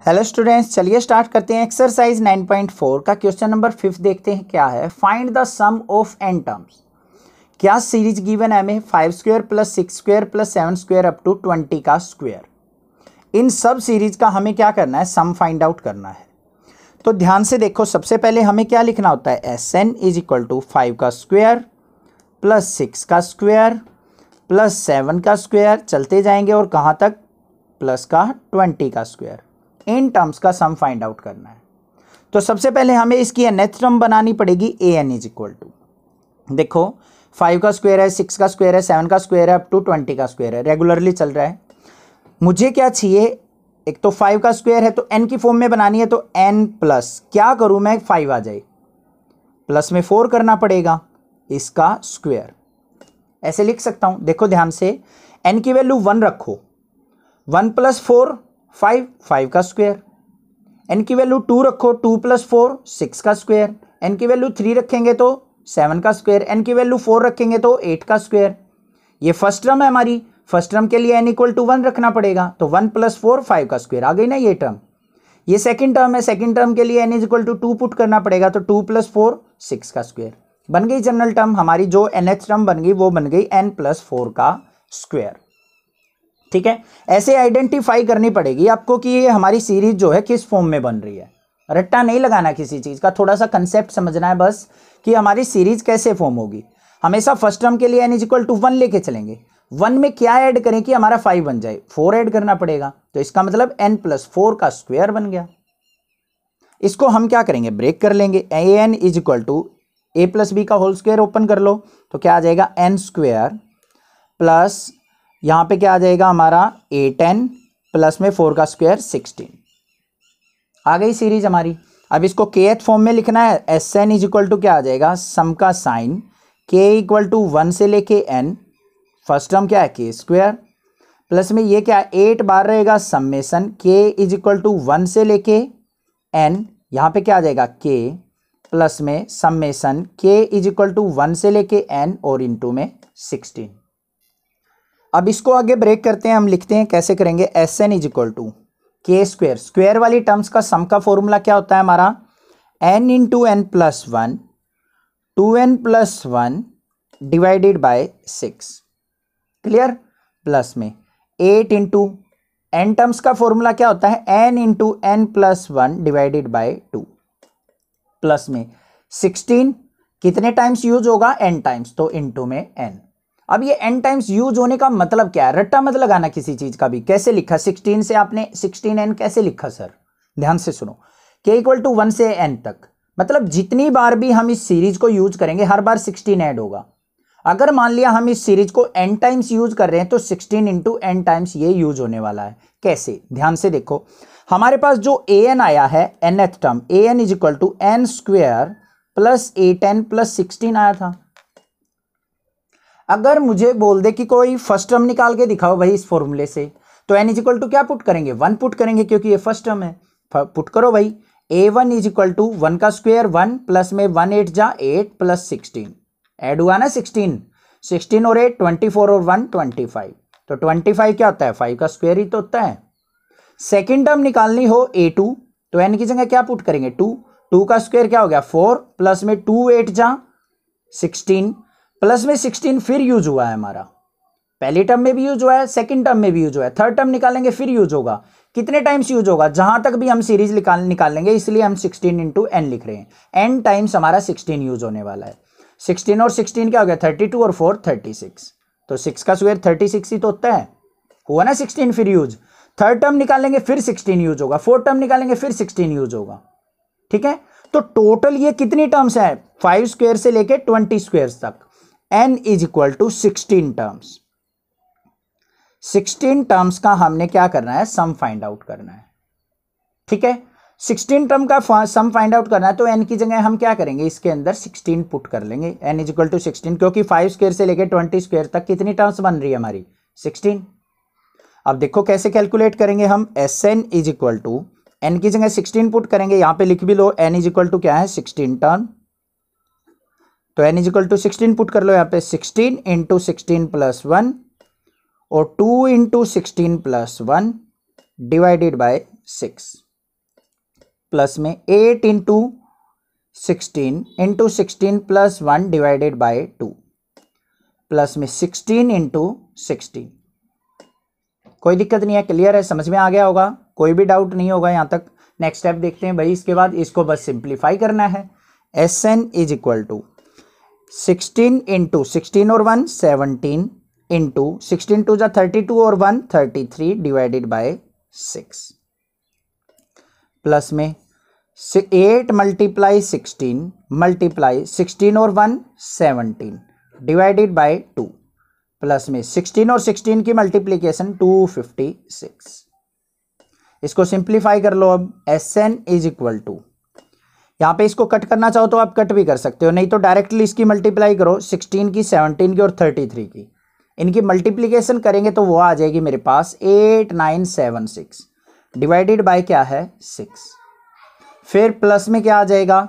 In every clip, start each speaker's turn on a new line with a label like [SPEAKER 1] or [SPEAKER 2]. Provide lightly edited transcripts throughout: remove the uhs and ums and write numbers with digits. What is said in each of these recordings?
[SPEAKER 1] Hello students, चलिए start करते हैं। एक्सरसाइज 9.4 का क्वेश्चन नंबर 5 देखते हैं क्या है। Find the sum of n terms. क्या सीरीज गिवन है हमें 5 square plus 6 square plus 7 square up to 20 का स्क्वायर। इन सब सीरीज का हमें क्या करना है, सम फाइंड आउट करना है। तो ध्यान से देखो, सबसे पहले हमें क्या लिखना होता है, Sn इज इक्वल टू 5 का स्क्वायर प्लस 6 का स्क्वायर प्लस 7 का स्क्वायर, चलते जाएंगे और कहाँ तक, प्लस का 20 का स्क्वायर। इन टर्म्स का सम फाइंड आउट करना है। तो सबसे पहले हमें इसकी nth टर्म बनानी पड़ेगी। an इज इक्वल टू, देखो 5 का स्क्वायर है, 6 का स्क्वायर है, 7 का स्क्वायर है, अप टू 20 का स्क्वायर है, रेगुलरली चल रहा है। मुझे क्या चाहिए, एक तो 5 का स्क्वायर है तो n की फॉर्म में बनानी है, तो n प्लस क्या करूं मैं, 5 आ जाए, प्लस में 4 करना पड़ेगा, इसका स्क्वायर। ऐसे लिख सकता हूं, देखो ध्यान से, n की वैल्यू 1 रखो, 1 प्लस 4 5, 5 का स्क्वायर। n की वैल्यू 2 रखो, 2 प्लस 4 6 का स्क्वायर। n की वैल्यू 3 रखेंगे तो 7 का स्क्वायर। n की वैल्यू 4 रखेंगे तो 8 का स्क्वायर। ये फर्स्ट टर्म है हमारी, फर्स्ट टर्म के लिए n इक्वल टू 1 रखना पड़ेगा, तो 1 प्लस 4 5 का स्क्वायर आ गई ना ये टर्म। ये सेकंड टर्म है, सेकंड टर्म के लिए n is equal to 2 put करना पड़ेगा, तो 2 प्लस 4 6 का स्क्वायर। बन गई जनरल टर्म हमारी, जो nth टर्म बन गई वो बन गई n प्लस 4 का स्क्वायर। ठीक है, ऐसे आइडेंटिफाई करनी पड़ेगी आपको कि ये हमारी सीरीज जो है किस फॉर्म में बन रही है। रट्टा नहीं लगाना किसी चीज का, थोड़ा सा कंसेप्ट समझना है बस कि हमारी सीरीज कैसे फॉर्म होगी। हमेशा फर्स्ट टर्म के लिए n इज इक्वल टू 1 लेके चलेंगे। 1 में क्या ऐड करें कि हमारा 5 बन जाए, 4 ऐड करना पड़ेगा, तो इसका मतलब n प्लस 4 का स्क्वायर बन गया। इसको हम क्या करेंगे, ब्रेक कर लेंगे। an is equal to a plus b का होल स्क्वायर ओपन कर लो, तो क्या आ जाएगा, n स्क्वायर प्लस यहां पे क्या आ जाएगा हमारा 8n प्लस में 4 का स्क्वायर 16। आ गई सीरीज हमारी। अब इसको kth फॉर्म में लिखना है। Sn इज इक्वल टू क्या आ जाएगा, सम का साइन k इक्वल टू 1 से लेके n, फर्स्ट टर्म क्या है k स्क्वायर, प्लस में ये क्या है 8 बार रहेगा summation k is equal to 1 से लेके n, यहां पे क्या आ जाएगा k प्लस में summation k is equal to 1 से लेके n और इंटू में 16। अब इसको आगे ब्रेक करते हैं, हम लिखते हैं कैसे करेंगे। Sn is equal to k square, square वाली टर्म्स का सम का फॉर्मूला क्या होता है हमारा, n into n plus 1 2n plus 1 divided by 6, clear, plus में 8 इंटू एन टर्म्स का फॉर्मूला क्या होता है, n into n plus 1 divided by 2, plus में 16 कितने टाइम्स यूज होगा, n टाइम्स, तो इंटू में n। अब ये n टाइम्स यूज होने का मतलब क्या है, रट्टा मत लगाना किसी चीज का भी। कैसे लिखा, 16 से आपने 16n कैसे लिखा सर, ध्यान से सुनो, k इक्वल टू 1 से n तक, मतलब जितनी बार भी हम इस सीरीज को यूज करेंगे हर बार 16 ऐड होगा। अगर मान लिया हम इस सीरीज को n टाइम्स यूज कर रहे हैं तो 16 इंटू n टाइम्स ये यूज होने वाला है। कैसे, ध्यान से देखो, हमारे पास जो an आया है nth term, an is equal to n square plus 8n plus 16 आया था। अगर मुझे बोल दे कि कोई फर्स्ट टर्म निकाल के दिखाओ भाई इस फॉर्मूले से, तो n इज इक्वल टू क्या पुट करेंगे, 1 पुट करेंगे, क्योंकि ये फर्स्ट टर्म है। पुट करो भाई, a1 इज इक्वल टू 1 का स्क्वायर 1 प्लस में 1 8 जा 8 प्लस 16 ऐड हुआ ना 16 और 8 24 और 1 25, तो 25 क्या होता है, 5 का स्क्वायर ही तो होता है। सेकेंड टर्म निकालनी हो a2, तो n की जगह क्या पुट करेंगे, 2 का स्क्वायर क्या हो गया 4 प्लस में 2 8 जा 16 प्लस में 16 फिर यूज हुआ है हमारा, पहली टर्म में भी यूज हुआ है, सेकंड टर्म में भी यूज हुआ है, थर्ड टर्म निकालेंगे फिर यूज होगा। कितने टाइम्स यूज होगा, जहां तक भी हम सीरीज निकाल लेंगे, इसलिए हम 16 इंटू एन लिख रहे हैं। n टाइम्स हमारा 16 यूज होने वाला है। 16 और 16 क्या हो गया, 32 और 4 36, तो 6 का स्क्वायर 36 ही तो होता है, हुआ ना 16 फिर यूज। थर्ड टर्म निकालेंगे फिर 16 यूज होगा, फोर्थ टर्म निकालेंगे फिर 16 यूज होगा। ठीक है, तो टोटल ये कितनी टर्म्स है, 5 स्क्वायर से लेके 20 स्क्वायर तक, n is equal to 16 terms. 16 terms का हमने क्या करना है, सम फाइंड आउट करना है। ठीक है, 16 टर्म का सम फाइंड आउट करना है, तो n की जगह हम क्या करेंगे, इसके अंदर 16 पुट कर लेंगे, n इज इक्वल टू 16, क्योंकि 5 स्क्वायर से लेके 20 स्क्वायर तक कितनी टर्म्स बन रही है हमारी, 16। अब देखो कैसे कैलकुलेट करेंगे हम, Sn is equal to n की जगह 16 पुट करेंगे, यहां पे लिख भी लो, n इज इक्वल टू क्या है 16 टर्म, तो n is equal to 16 put कर लो यहाँ पे, 16 इंटू 16 प्लस 1 और 2 into 16 plus 1 divided by 6। Plus में 8 into 16 plus 1 divided by 2 plus में 16 इंटू 16। कोई दिक्कत नहीं है, क्लियर है, समझ में आ गया होगा, कोई भी डाउट नहीं होगा यहाँ तक। नेक्स्ट स्टेप देखते हैं भाई। इसके बाद इसको बस सिंप्लीफाई करना है। Sn is equal to 16 into 16 और 1 17 इंटू 16 टू जा 32 और 1 33 डिवाइडेड बाय 6 प्लस में 8 मल्टीप्लाई 16 और 1 17 डिवाइडेड बाय 2 प्लस में 16 और 16 की मल्टीप्लीकेशन 256। इसको सिंप्लीफाई कर लो अब। Sn इज इक्वल टू, यहाँ पे इसको कट करना चाहो तो आप कट भी कर सकते हो, नहीं तो डायरेक्टली इसकी मल्टीप्लाई करो 16 की 17 की और 33 की, इनकी मल्टीप्लीकेशन करेंगे तो वो आ जाएगी मेरे पास 8976 डिवाइडेड बाय क्या है 6। फिर प्लस में क्या आ जाएगा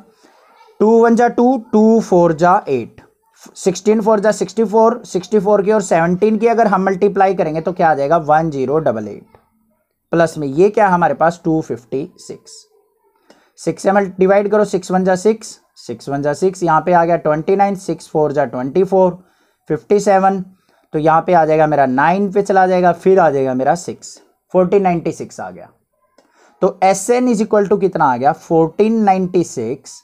[SPEAKER 1] 2 1 जा 2 2 4 जा 8 16 4 जा 64 64 की और 17 की अगर हम मल्टीप्लाई करेंगे तो क्या आ जाएगा 1088 प्लस में ये क्या हमारे पास 256। 6 से डिवाइड करो 6 1 जा 6 6 1 जा 6, यहाँ पे आ गया 29 6 4 जा 24 57, तो यहाँ पे आ जाएगा मेरा 9 पे चला जाएगा, फिर आ जाएगा मेरा 6 1496 आ गया। तो Sn इज इक्वल टू कितना आ गया 1496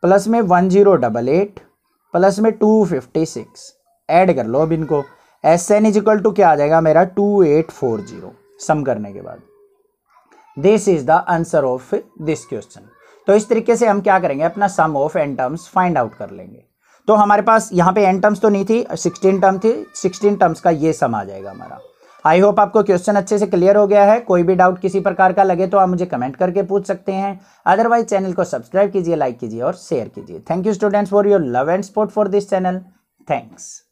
[SPEAKER 1] प्लस में 1088 प्लस में 256। ऐड कर लो अब इनको। Sn इज इक्वल टू क्या आ जाएगा मेरा 2840 सम करने के बाद। This is the answer of this question. तो इस तरीके से हम क्या करेंगे, अपना sum of n terms find out कर लेंगे। तो हमारे पास यहाँ पे n टर्म्स तो नहीं थी, 16 टर्म थी, 16 टर्म्स का ये सम आ जाएगा हमारा। आई होप आपको क्वेश्चन अच्छे से क्लियर हो गया है। कोई भी डाउट किसी प्रकार का लगे तो आप मुझे कमेंट करके पूछ सकते हैं, अदरवाइज चैनल को सब्सक्राइब कीजिए, लाइक कीजिए और शेयर कीजिए। Thank you students for your love and support for this channel. Thanks.